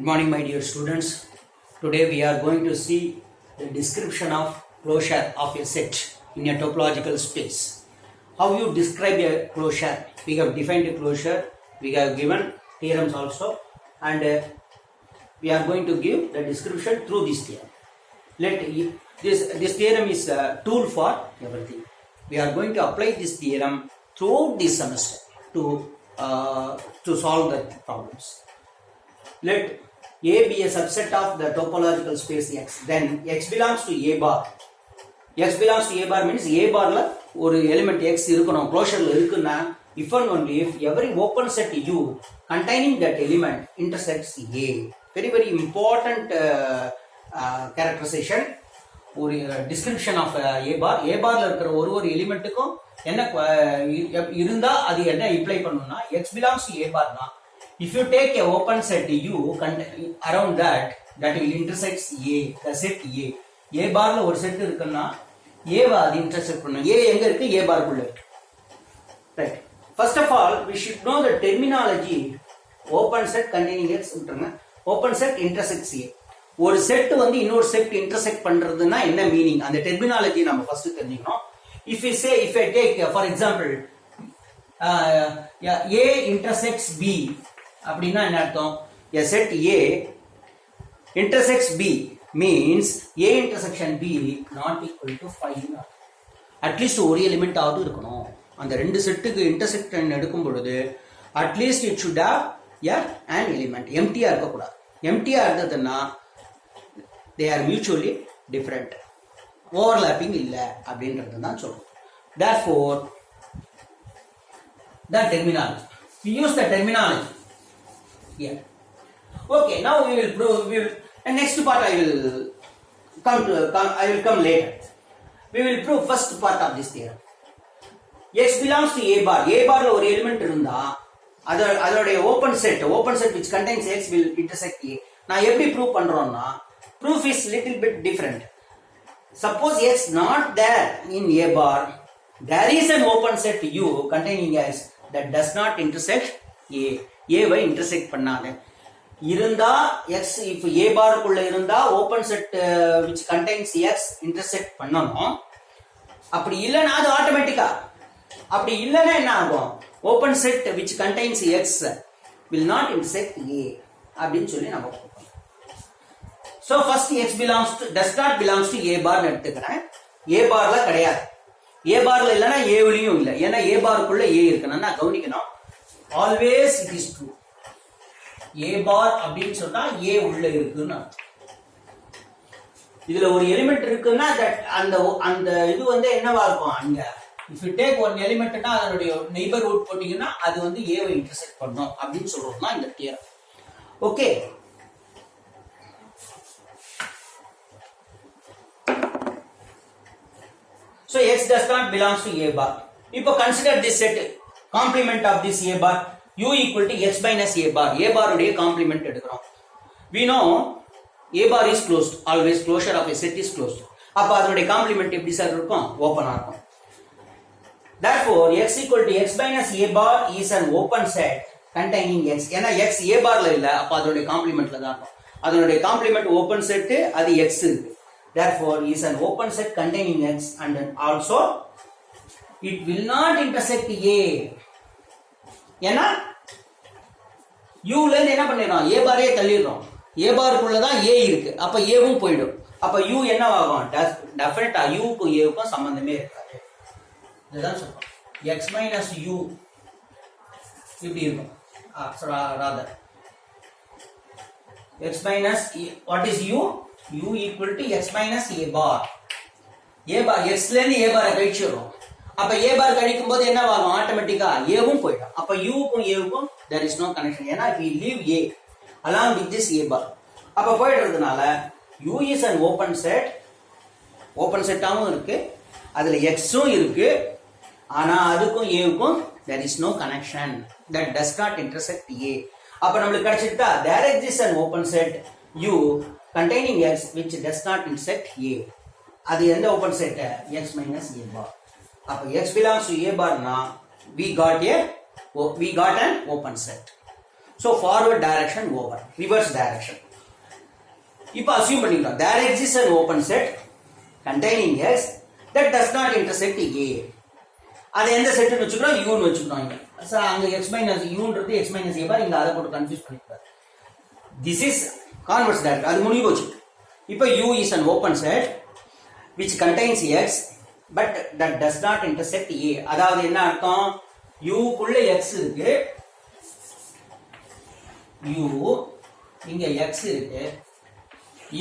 Good morning, my dear students. Today we are going to see the description of closure of a set in a topological space. How you describe a closure? We have defined a closure, we have given theorems also, and we are going to give the description through this theorem. This theorem is a tool for everything. We are going to apply this theorem throughout this semester to solve the problems. Let A be a subset of the topological space X. Then X belongs to A bar. X belongs to A bar means A bar la ஒரு element X இருக்கணும், closureல இருக்குன்னா if and only if every open set U containing that element intersects A. Very very important characterization. ஒரு description of A bar. A barல இருக்கிற ஒரு எலிமெண்ட்டுக்கும் என்ன இருந்தா அது என்ன இம்ப்ளை பண்ணும்னா X belongs to A bar தான். If you take a open set U around that will intersect A, the set A. A barல ஒரு செட் இருக்குன்னா A வா அது இன்டர்செக்ட் பண்ணும். A எங்க இருக்கு? A bar குள்ள இருக்கு. Right. First of all, we should know the terminology open set containing X விட்டுருங்க. Open set intersects A. ஒரு செட் வந்து இன்னொரு செட் இன்டர்செக்ட் பண்றதுன்னா என்ன மீனிங்? அந்த டெர்மினாலஜி நம்ம ஃபர்ஸ்ட் தெரிஞ்சுக்கணும். If I take for example A intersects B அப்படின்னா என்ன அர்த்தம்? A set A intersects B means A intersection B not equal to 5. At least ஒரு எலிமெண்ட் ஆவது இருக்கணும். அந்த ரெண்டு செட்டுக்கு இன்டர்செக்ஷன் எடுக்கும் பொழுது at least it should have an element. எம்டியா இருக்கக்கூடாது. எம்டியா இருந்ததுன்னா they are mutually different. Overlapping இல்லை அப்படின்றது தான் சொல்றோம். Therefore the terminology, we use the terminology here. Okay, now we will prove. And next part I will come later. We will prove first part of this theorem. X belongs to A bar. A barல ஒரு element இருந்தா அதோட open set which contains X will intersect A. நான் எப்படி prove பண்றோம்னா proof is little bit different. Suppose X not there in A bar, there is an open set U containing X that does not intersect A. A why intersect பண்ணாத இருந்தா X if A bar குள்ள இருந்தா open set which contains X intersect பண்ணணும். அப்படி இல்லைன்னா அது ஆட்டோமேட்டிக்கா. அப்படி இல்லைன்னா என்ன ஆகும்? open set which contains X will not intersect A அப்படின்னு சொல்லி நம்ம பார்ப்போம். So first X does not belongs to A bar எடுத்துக்கிறேன். A barல கிடையாது. A barல இல்லைன்னா ஏவிலையும் இல்லை. ஏன்னா A barக்குள்ள A இருக்கணும்னா கவனிக்கணும். Always it is true. A bar அப்படின்னு சொன்னா A உள்ள இருக்குன்னு இதுல ஒரு எலிமெண்ட் இருக்குன்னா அந்த இது வந்து என்னவா இருக்கும்? அங்க if you take one எலிமெண்ட்னா அதனுடைய நெய்பர்ஹுட் போட்டீங்கன்னா அது வந்து A வை இன்டர்செக்ட் பண்ணும் அப்படின்னு சொல்றோம்னா இந்த theorem. Okay, so X does not belongs to A bar. இப்போ consider this set complement of this A bar U equal to X minus A bar. A bar உடைய complement எடுக்கிறோம். We know A bar is closed. Always closure of a set is closed. அப்ப அதனுடைய complement எப்படி sir இருக்கும்? ஓபனா இருக்கும். Therefore X equal to X minus A bar is an open set containing X. ஏன்னா X A barல இல்ல, அப்ப அதனுடைய complementல தான் இருக்கும். அதனுடைய complement open set, அது X இருக்கு. Therefore is an open set containing X and then also it will not intersect A. ஏன்னா Uல இருந்து என்ன பண்ணிடுறோம்? A Pare தள்ளிடுறோம். A பாருக்குள்ள தான் A இருக்கு. அப்ப Aவும் போயிடும். அப்ப U என்னவாகும்? டெஃபினட்டா Uக்கும் Aவுக்கும் சம்பந்தமே இருக்காது. இதுதான் சொல்றோம். X minus U இப்படி இருக்கும். rather X minus what is U? U equal to X minus A bar. A bar X ல இருந்து A bar கழிச்சிடுறோம். அப்ப A bar கழிக்கும் போது என்ன ஆகும்? ஆட்டோமேட்டிக்கா Aவும் போயிடும். அப்ப Uக்கும் Aவுக்கும் there is no connection. ஏன்னா if we leave A along with this A bar அப்ப போயிடுறதுனால U is an open set. open செட்டாவும் இருக்கு, அதுல Xம் இருக்கு, ஆனா அதுக்கும் Aவுக்கும் there is no connection. that does not intersect A. அப்ப நம்மளுக்கு கிடைச்சிட்டா there exists an open set U containing X which does not intersect A. அது எந்த open set? X minus A bar. அப்ப X belongs to A bar na we got an open set. So forward direction over, reverse direction. இப்போ assume பண்ணிக்கலாம் there exists an open set containing x that does not intersect A. அது எந்த செட்னு வச்சுக்கிறோம் u ன்னு வச்சுக்கிறோம் இங்க. Sir அங்க x minus u ன்றது x minus a பார் இங்க அத போட்டு கன்ஃபியூஸ் பண்ணிட்டாரு. This is converse direction. அது முடிஞ்சு போச்சு. இப்போ u is an open set which contains x but that does not intersect A. அதாவது என்ன அர்த்தம் u குள்ள x இருக்கு u இங்க x இருக்கு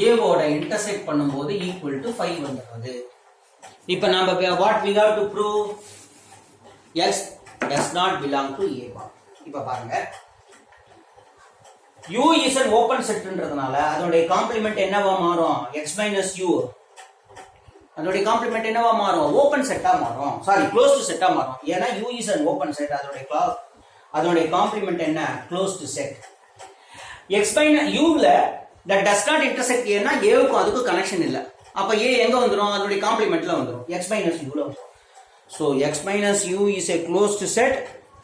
a ஓட இன்டர்செக்ட் பண்ணும்போது equal to 5 வந்துருது. இப்போ நாம what we have to prove x does not belong to A bar. இப்போ பாருங்க u is an open setன்றதுனால அதோட காம்ப்ளிமென்ட் என்னவா மாறும் x minus u அதோட காம்ப்ளிமென்ட் என்னவா மாறும் ஓபன் செட்டா மாறும் சாரி க்ளோஸ்டு செட்டா மாறும் ஏனா u is an open set அதோட காம்ப்ளிமென்ட் என்ன closed set x minus u ல that does not intersect A னா a க்கு அதுக்கு கனெக்ஷன் இல்ல அப்ப a எங்க வந்துரும் அதோட காம்ப்ளிமென்ட்ல வந்துரும் x minus u ல வந்துரும் so x minus u is a closed set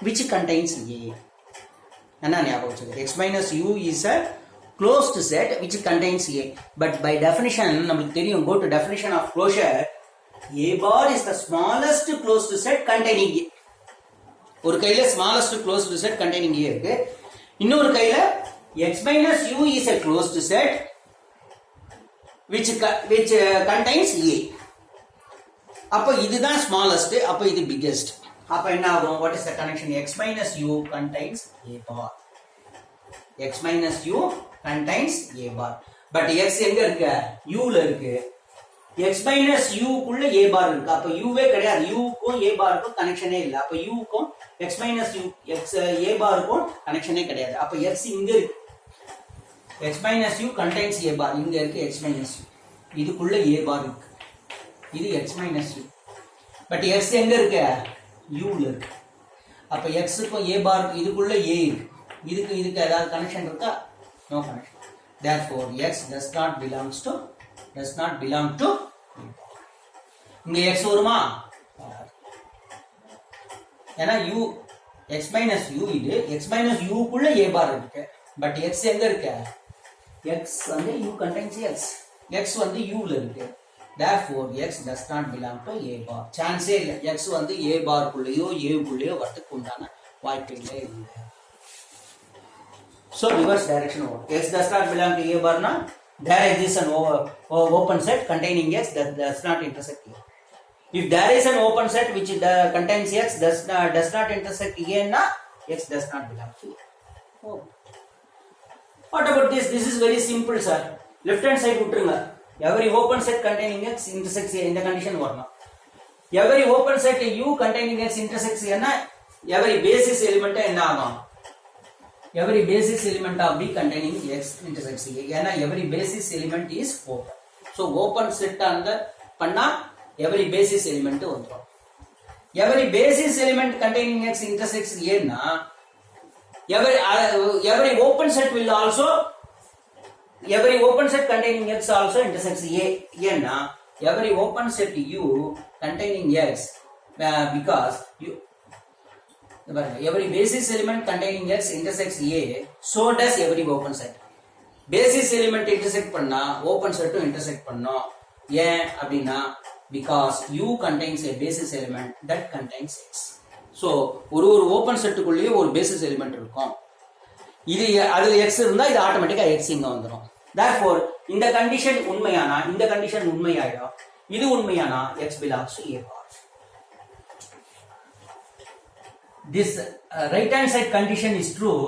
which contains A என்ன ஞாபகம் வச்சுங்க x minus u is a closed set which contains A but by definition நமக்கு தெரியும் go to definition of closure A bar is the smallest closed set containing A ஒரு கையில smallest closed set containing A இருக்கு இன்னொரு கையில x minus u is a closed set which contains A அப்ப இதுதான் smallest அப்ப இது biggest அப்ப என்ன ஆகும் what is the connection x minus u contains A bar x minus u contains A bar but x எங்க இருக்கு u ல இருக்கு x minus u குள்ள A bar இருக்கு அப்ப u வே கிடையாது u க்கும் A bar க்கும் கனெக்ஷனே இல்ல அப்ப u க்கும் x minus u A bar க்கும் கனெக்ஷனே கிடையாது அப்ப x இங்க இருக்கு x minus u contains A bar இங்க இருக்கு x minus u இதுக்குள்ள A bar இருக்கு இது x minus u but x எங்க இருக்கு u ல இருக்கு அப்ப x க்கும் A bar இதுக்குள்ள A இருக்கு இதுக்கு ஏதாவது கனெக்ஷன் இருக்கா no connection therefore x does not belong to இங்க x வருமா ஏனா u x minus u இது x minus u குள்ள A bar இருக்கு பட் x எங்க இருக்கு x வந்து u contains x வந்து u ல இருக்கு therefore x does not belong to A bar chance இல்ல x வந்து A bar குள்ளேயோ A குள்ளேயோ வரதுக்கு உண்டான வாய்ப்பு இல்லை so reverse direction over x does not belong to A bar na there exists an open set containing x that does not intersect A if there is an open set which contains x does not intersect A na x does not belong to A oh. What about this is very simple sir left hand side விட்டுருங்க every open set containing x intersects A இந்த condition வரணும் every open set u containing x intersects A na every basis element என்ன ஆகும் every basis element of B containing x intersects A ஏனா every basis element is open so open set அந்த பண்ணா every basis element வந்துரும் every basis element containing x intersects A னா every open set will also every open set containing x also intersects A ஏனா every open set u containing x because every basis element containing x intersects A so does every open set basis element intersect பண்ணா open set intersect பண்ணும் ஏன் அப்படினா because u contains a basis element that contains x so ஒரு open set குள்ளேயே ஒரு basis element இருக்கும் இது அது x இருந்தா இது ஆட்டோமேட்டிக்கா x இங்க வந்துரும் therefore இந்த கண்டிஷன் உண்மையானா இந்த கண்டிஷன் உண்மையாயிடும் இது உண்மையானா x belongs to A bar this right hand side condition is true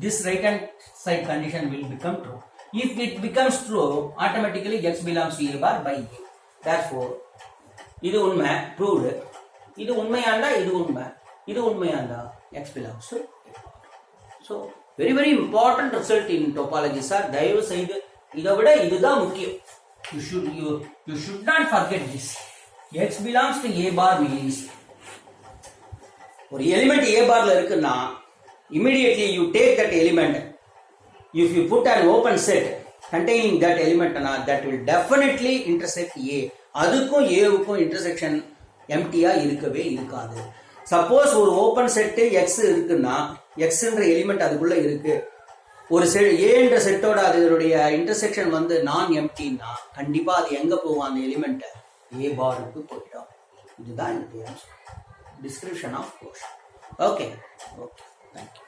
this right hand side condition will become true if it becomes true automatically x belongs to A bar by A therefore இது உண்மை proved இது உண்மையாண்டா இது உண்மையாண்டா x belongs to A bar so very important result in topology sir தயவு செய்து இதை விட இதுதான் முக்கியம் you should not forget this x belongs to A bar means ஒரு எலிமெண்ட் A barல இருக்குன்னா immediately you take that element if you put an open set containing that element that will definitely intersect A அதுக்கும் A வுக்கும் intersection empty-ஆ இருக்கவே இருக்காது suppose ஒரு open set X இருக்குன்னா எக்ஸ்ன்ற element அதுக்குள்ள இருக்கு, ஒரு ஏன்ற செட்டோட அதனுடைய இன்டர்செக்ஷன் வந்து நான் எம்டின்னா கண்டிப்பா அது எங்க போகும், அந்த எலிமெண்ட் ஏ பாருக்கு போயிடும். இதுதான் என்னுடைய description of caution. Okay, okay, thank you.